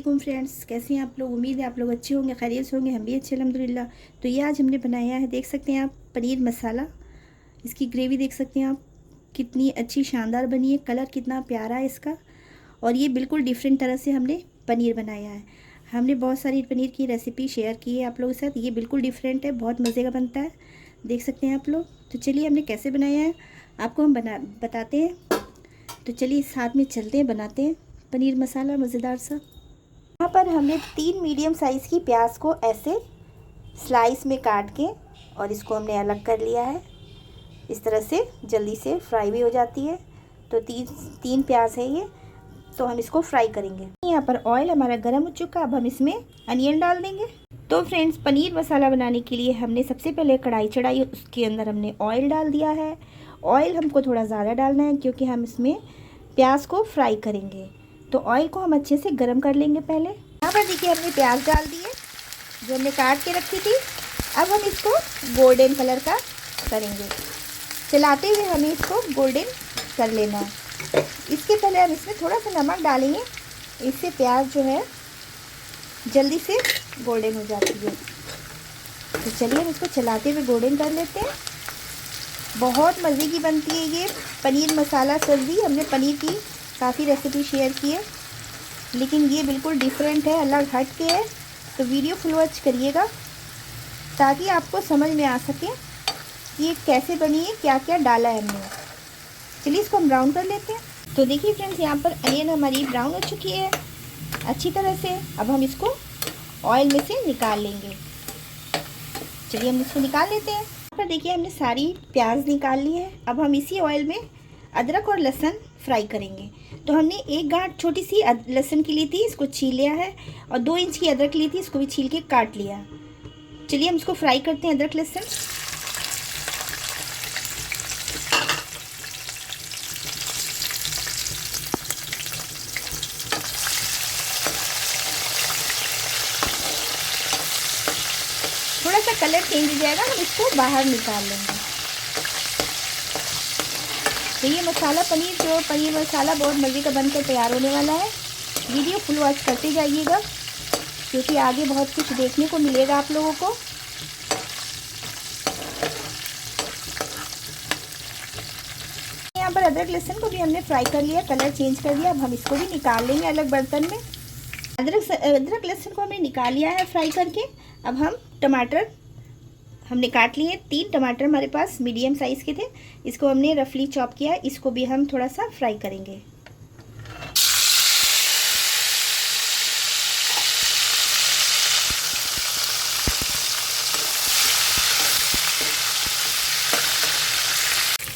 वालेकुम फ्रेंड्स, कैसे हैं आप लोग। उम्मीद है आप लोग अच्छे होंगे, खैरियत से होंगे। हम भी अच्छे अल्हम्दुलिल्लाह। तो ये आज हमने बनाया है, देख सकते हैं आप, पनीर मसाला। इसकी ग्रेवी देख सकते हैं आप, कितनी अच्छी शानदार बनी है। कलर कितना प्यारा है इसका। और ये बिल्कुल डिफरेंट तरह से हमने पनीर बनाया है। हमने बहुत सारी पनीर की रेसिपी शेयर की है आप लोगों के साथ। ये बिल्कुल डिफरेंट है, बहुत मज़े का बनता है, देख सकते हैं आप लोग। तो चलिए हमने कैसे बनाया है आपको हम बताते हैं। तो चलिए साथ में चलते हैं, बनाते हैं पनीर मसाला मज़ेदार सा। यहाँ पर हमने 3 मीडियम साइज़ की प्याज को ऐसे स्लाइस में काट के और इसको हमने अलग कर लिया है। इस तरह से जल्दी से फ्राई भी हो जाती है। तो तीन प्याज है ये, तो हम इसको फ्राई करेंगे। यहाँ पर ऑयल हमारा गर्म हो चुका। अब हम इसमें अनियन डाल देंगे। तो फ्रेंड्स, पनीर मसाला बनाने के लिए हमने सबसे पहले कढ़ाई चढ़ाई, उसके अंदर हमने ऑयल डाल दिया है। ऑयल हमको थोड़ा ज़्यादा डालना है क्योंकि हम इसमें प्याज को फ्राई करेंगे। तो ऑयल को हम अच्छे से गर्म कर लेंगे पहले। यहाँ पर देखिए हमने प्याज डाल दिए जो हमने काट के रखी थी। अब हम इसको गोल्डन कलर का करेंगे, चलाते हुए हमें इसको गोल्डन कर लेना है। इसके पहले हम इसमें थोड़ा सा नमक डालेंगे, इससे प्याज जो है जल्दी से गोल्डन हो जाती है। तो चलिए हम इसको चलाते हुए गोल्डन कर लेते हैं। बहुत मज़े की बनती है ये पनीर मसाला सब्ज़ी। हमने पनीर की काफ़ी रेसिपी शेयर की है, लेकिन ये बिल्कुल डिफरेंट है, अलग हट के है। तो वीडियो फुल वॉच करिएगा ताकि आपको समझ में आ सके कि ये कैसे बनी है, क्या क्या डाला है हमने। चलिए इसको हम ब्राउन कर लेते हैं। तो देखिए फ्रेंड्स, यहाँ पर अनियन हमारी ब्राउन हो चुकी है अच्छी तरह से। अब हम इसको ऑयल में से निकाल लेंगे। चलिए हम इसको निकाल लेते हैं। यहाँ पर देखिए हमने सारी प्याज निकाल ली है। अब हम इसी ऑयल में अदरक और लहसुन फ्राई करेंगे। तो हमने एक गांठ छोटी सी लहसुन की ली थी, इसको छील लिया है। और 2 इंच की अदरक ली थी, इसको भी छील के काट लिया। चलिए हम इसको फ्राई करते हैं, अदरक लहसुन। थोड़ा सा कलर चेंज हो जाएगा, हम इसको बाहर निकाल लेंगे। तो ये मसाला पनीर मसाला बहुत मज़े का बनकर तैयार होने वाला है। वीडियो फुल वॉच करते जाइएगा क्योंकि आगे बहुत कुछ देखने को मिलेगा आप लोगों को। यहाँ पर अदरक लहसुन को भी हमने फ्राई कर लिया, कलर चेंज कर दिया। अब हम इसको भी निकाल लेंगे अलग बर्तन में। अदरक लहसुन को हमने निकाल लिया है फ्राई करके। अब हम टमाटर हमने काट लिए। 3 टमाटर हमारे पास मीडियम साइज़ के थे, इसको हमने रफली चॉप किया। इसको भी हम थोड़ा सा फ्राई करेंगे।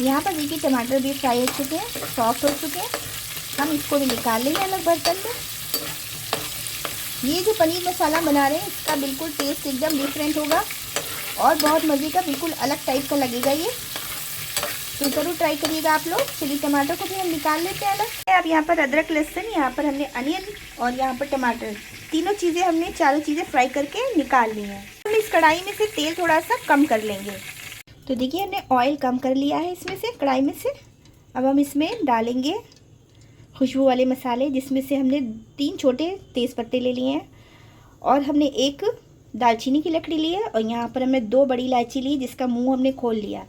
यहाँ पर देखिए टमाटर भी फ्राई हो चुके हैं, सॉफ्ट हो चुके हैं। हम इसको भी निकाल लेंगे अलग बर्तन में। ये जो पनीर मसाला बना रहे हैं इसका बिल्कुल टेस्ट एकदम डिफरेंट होगा और बहुत मज़े का, बिल्कुल अलग टाइप का लगेगा ये। तो ज़रूर ट्राई करिएगा आप लोग। चलिए टमाटर को भी हम निकाल लेते हैं अलग। अब यहाँ पर अदरक लहसुन, यहाँ पर हमने अनियन और यहाँ पर टमाटर, तीनों चीज़ें हमने चारों चीज़ें फ्राई करके निकाल ली हैं। हम इस कढ़ाई में से तेल थोड़ा सा कम कर लेंगे। तो देखिए हमने ऑयल कम कर लिया है इसमें से, कढ़ाई में से। अब हम इसमें डालेंगे खुशबू वाले मसाले, जिसमें से हमने 3 छोटे तेज़पत्ते ले लिए हैं और हमने 1 दालचीनी की लकड़ी ली है। और यहाँ पर हमने 2 बड़ी इलायची ली जिसका मुंह हमने खोल लिया।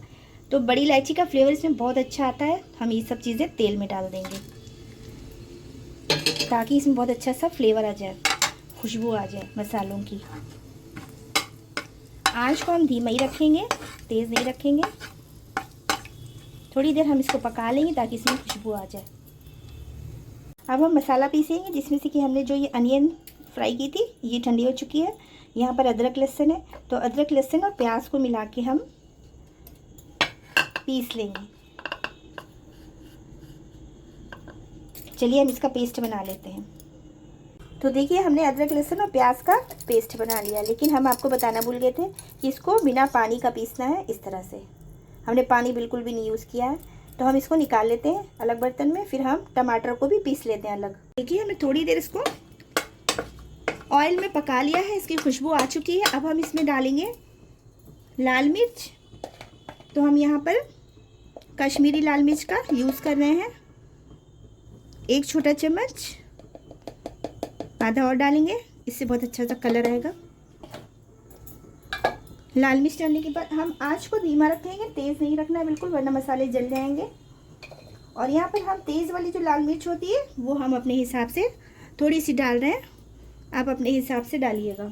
तो बड़ी इलायची का फ्लेवर इसमें बहुत अच्छा आता है। हम ये सब चीज़ें तेल में डाल देंगे ताकि इसमें बहुत अच्छा सा फ्लेवर आ जाए, खुशबू आ जाए मसालों की। आँच को हम धीमा ही रखेंगे, तेज़ नहीं रखेंगे। थोड़ी देर हम इसको पका लेंगे ताकि इसमें खुशबू आ जाए। अब हम मसाला पीसेंगे, जिसमें से कि हमने जो ये अनियन फ्राई की थी ये ठंडी हो चुकी है। यहाँ पर अदरक लहसुन है, तो अदरक लहसुन और प्याज को मिला के हम पीस लेंगे। चलिए हम इसका पेस्ट बना लेते हैं। तो देखिए हमने अदरक लहसुन और प्याज का पेस्ट बना लिया, लेकिन हम आपको बताना भूल गए थे कि इसको बिना पानी का पीसना है। इस तरह से हमने पानी बिल्कुल भी नहीं यूज़ किया है। तो हम इसको निकाल लेते हैं अलग बर्तन में। फिर हम टमाटर को भी पीस लेते हैं अलग। देखिए हमने थोड़ी देर इसको ऑयल में पका लिया है, इसकी खुशबू आ चुकी है। अब हम इसमें डालेंगे लाल मिर्च। तो हम यहाँ पर कश्मीरी लाल मिर्च का यूज़ कर रहे हैं, 1 छोटा चम्मच। आधा और डालेंगे, इससे बहुत अच्छा सा कलर आएगा। लाल मिर्च डालने के बाद हम आँच को धीमा रखेंगे, तेज़ नहीं रखना है बिल्कुल, वरना मसाले जल जाएंगे। और यहाँ पर हम तेज़ वाली जो लाल मिर्च होती है वो हम अपने हिसाब से थोड़ी सी डाल रहे हैं, आप अपने हिसाब से डालिएगा।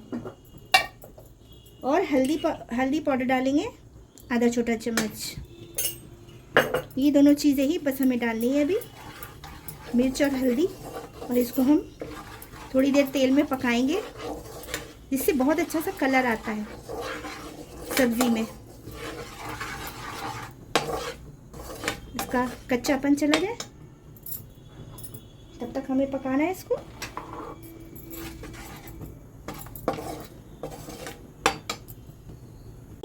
और हल्दी पाउडर डालेंगे आधा छोटा चम्मच। ये दोनों चीज़ें ही बस हमें डालनी है अभी, मिर्च और हल्दी। और इसको हम थोड़ी देर तेल में पकाएंगे, जिससे बहुत अच्छा सा कलर आता है सब्ज़ी में, इसका कच्चापन चला जाए तब तक हमें पकाना है इसको।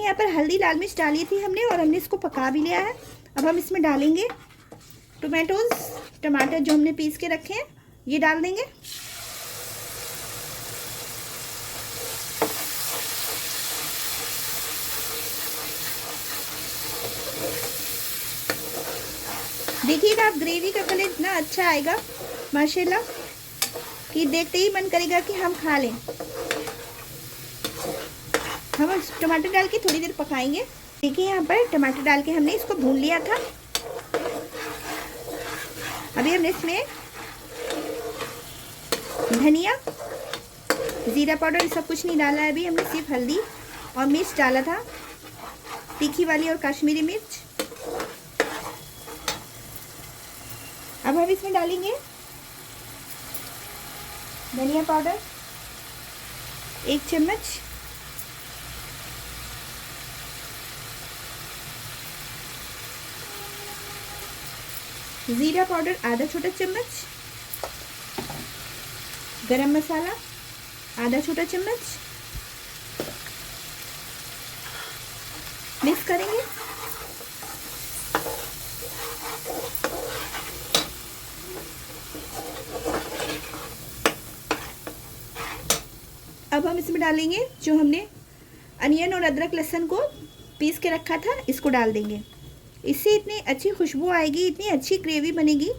यहाँ पर हल्दी लाल मिर्च डाली थी हमने और हमने इसको पका भी लिया है। अब हम इसमें डालेंगे टमाटर जो हमने पीस के रखे हैं, ये डाल देंगे। देखिएगा आप, ग्रेवी का कलर इतना अच्छा आएगा माशाल्लाह कि देखते ही मन करेगा कि हम खा लें। हम टमाटर डाल के थोड़ी देर पकाएंगे। देखिए यहाँ पर टमाटर डाल के हमने इसको भून लिया था। अभी हमने इसमें धनिया, ज़ीरा पाउडर सब कुछ नहीं डाला है। अभी हमने सिर्फ हल्दी और मिर्च डाला था, तीखी वाली और कश्मीरी मिर्च। अब हम इसमें डालेंगे धनिया पाउडर 1 चम्मच, ज़ीरा पाउडर आधा छोटा चम्मच, गरम मसाला आधा छोटा चम्मच। मिक्स करेंगे। अब हम इसमें डालेंगे जो हमने अनियन और अदरक लहसुन को पीस के रखा था, इसको डाल देंगे। इससे इतनी अच्छी खुशबू आएगी, इतनी अच्छी ग्रेवी बनेगी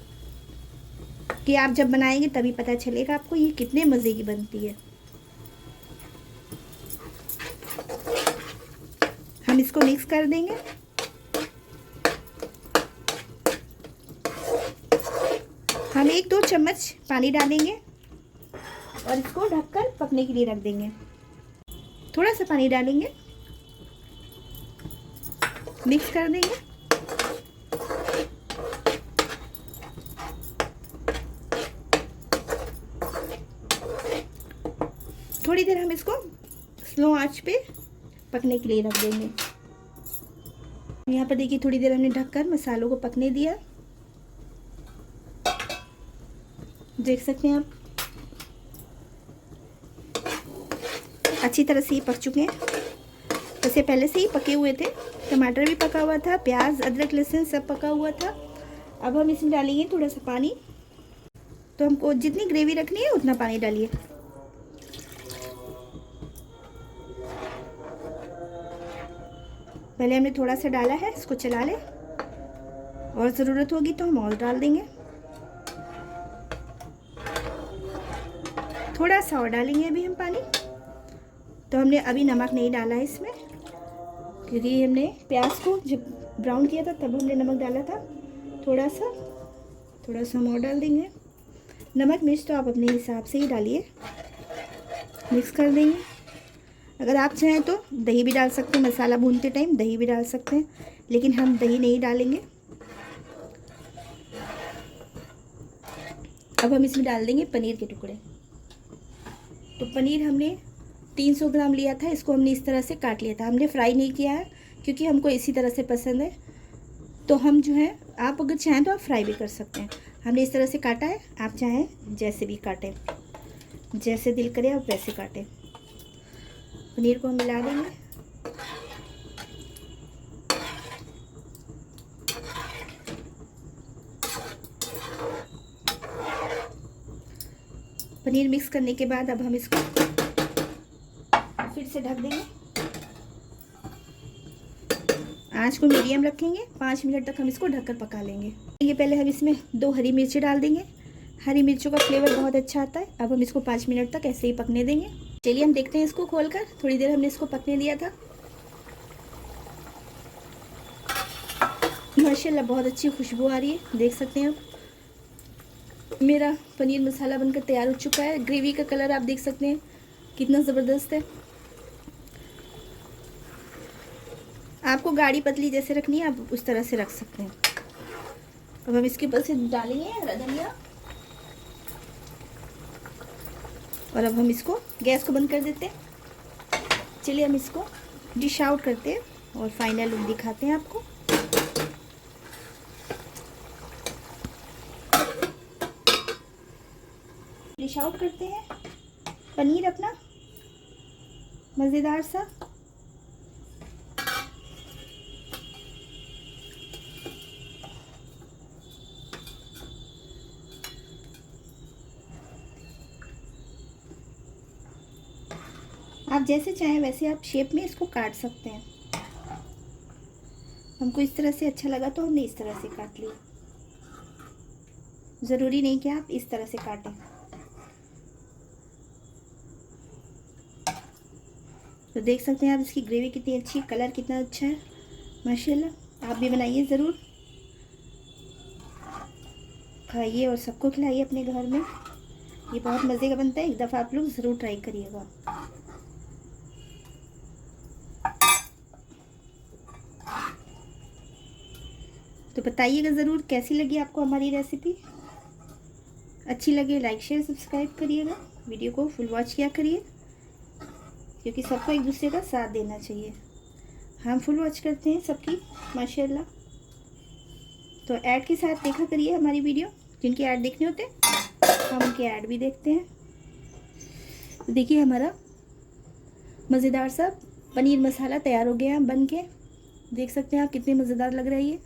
कि आप जब बनाएंगे तभी पता चलेगा आपको ये कितने मज़े की बनती है। हम इसको मिक्स कर देंगे। हम 1-2 चम्मच पानी डालेंगे और इसको ढककर पकने के लिए रख देंगे। थोड़ा सा पानी डालेंगे, मिक्स कर देंगे। थोड़ी देर हम इसको स्लो आंच पे पकने के लिए रख देंगे। यहाँ पर देखिए थोड़ी देर हमने ढककर मसालों को पकने दिया। देख सकते हैं आप, अच्छी तरह से ये पक चुके हैं। वैसे पहले से ही पके हुए थे, टमाटर भी पका हुआ था, प्याज अदरक लहसुन सब पका हुआ था। अब हम इसमें डालेंगे थोड़ा सा पानी। तो हमको जितनी ग्रेवी रखनी है उतना पानी डालिए। पहले हमने थोड़ा सा डाला है, इसको चला लें और ज़रूरत होगी तो हम और डाल देंगे। थोड़ा सा और डालेंगे अभी हम पानी। तो हमने अभी नमक नहीं डाला है इसमें, क्योंकि हमने प्याज को जब ब्राउन किया था तब हमने नमक डाला था। थोड़ा सा हम और डाल देंगे। नमक मिर्च तो आप अपने हिसाब से ही डालिए। मिक्स कर देंगे। अगर आप चाहें तो दही भी डाल सकते हैं, मसाला भूनते टाइम दही भी डाल सकते हैं, लेकिन हम दही नहीं डालेंगे। अब हम इसमें डाल देंगे पनीर के टुकड़े। तो पनीर हमने 300 ग्राम लिया था, इसको हमने इस तरह से काट लिया था। हमने फ्राई नहीं किया है क्योंकि हमको इसी तरह से पसंद है। तो हम जो है, आप अगर चाहें तो आप फ्राई भी कर सकते हैं। हमने इस तरह से काटा है, आप चाहें जैसे भी काटें, जैसे दिल करे आप वैसे काटें। पनीर को हम मिला देंगे। पनीर मिक्स करने के बाद अब हम इसको फिर से ढक देंगे। आंच को मीडियम रखेंगे। 5 मिनट तक हम इसको ढककर पका लेंगे। ये पहले हम इसमें 2 हरी मिर्ची डाल देंगे। हरी मिर्चों का फ्लेवर बहुत अच्छा आता है। अब हम इसको 5 मिनट तक ऐसे ही पकने देंगे। चलिए हम देखते हैं इसको खोलकर। थोड़ी देर हमने इसको पकने दिया था। माशाल्लाह बहुत अच्छी खुशबू आ रही है, देख सकते हैं आप। मेरा पनीर मसाला बनकर तैयार हो चुका है। ग्रेवी का कलर आप देख सकते हैं कितना ज़बरदस्त है। आपको गाढ़ी पतली जैसे रखनी है आप उस तरह से रख सकते हैं। अब हम इसके ऊपर से डालेंगे हरा धनिया और अब हम इसको गैस को बंद कर देते हैं। चलिए हम इसको डिश आउट करते हैं और फाइनल लुक दिखाते हैं आपको। डिश आउट करते हैं पनीर अपना मज़ेदार सा। आप जैसे चाहें वैसे आप शेप में इसको काट सकते हैं। हमको इस तरह से अच्छा लगा तो हमने इस तरह से काट लिया। ज़रूरी नहीं कि आप इस तरह से काटें। तो देख सकते हैं आप इसकी ग्रेवी कितनी अच्छी, कलर कितना अच्छा है माशाल्लाह। आप भी बनाइए ज़रूर, खाइए और सबको खिलाइए अपने घर में। ये बहुत मज़े का बनता है, एक दफ़ा आप लोग ज़रूर ट्राई करिएगा। तो बताइएगा ज़रूर कैसी लगी आपको हमारी रेसिपी। अच्छी लगे लाइक शेयर सब्सक्राइब करिएगा। वीडियो को फुल वॉच किया करिए क्योंकि सबको एक दूसरे का साथ देना चाहिए। हम फुल वॉच करते हैं सबकी माशाल्लाह। तो ऐड के साथ देखा करिए हमारी वीडियो। जिनके ऐड देखने होते हैं हम उनके ऐड भी देखते हैं। तो देखिए हमारा मज़ेदार सा पनीर मसाला तैयार हो गया बन के। देख सकते हैं आप कितने मज़ेदार लग रहा है ये।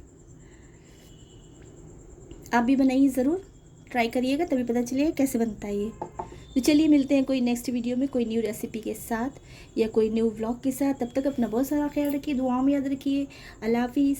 आप भी बनाइए ज़रूर, ट्राई करिएगा तभी पता चलेगा कैसे बनता है ये। तो चलिए मिलते हैं कोई नेक्स्ट वीडियो में कोई न्यू रेसिपी के साथ या कोई न्यू व्लॉग के साथ। तब तक अपना बहुत सारा ख्याल रखिए, दुआओं में याद रखिए। अल्लाह हाफिज़।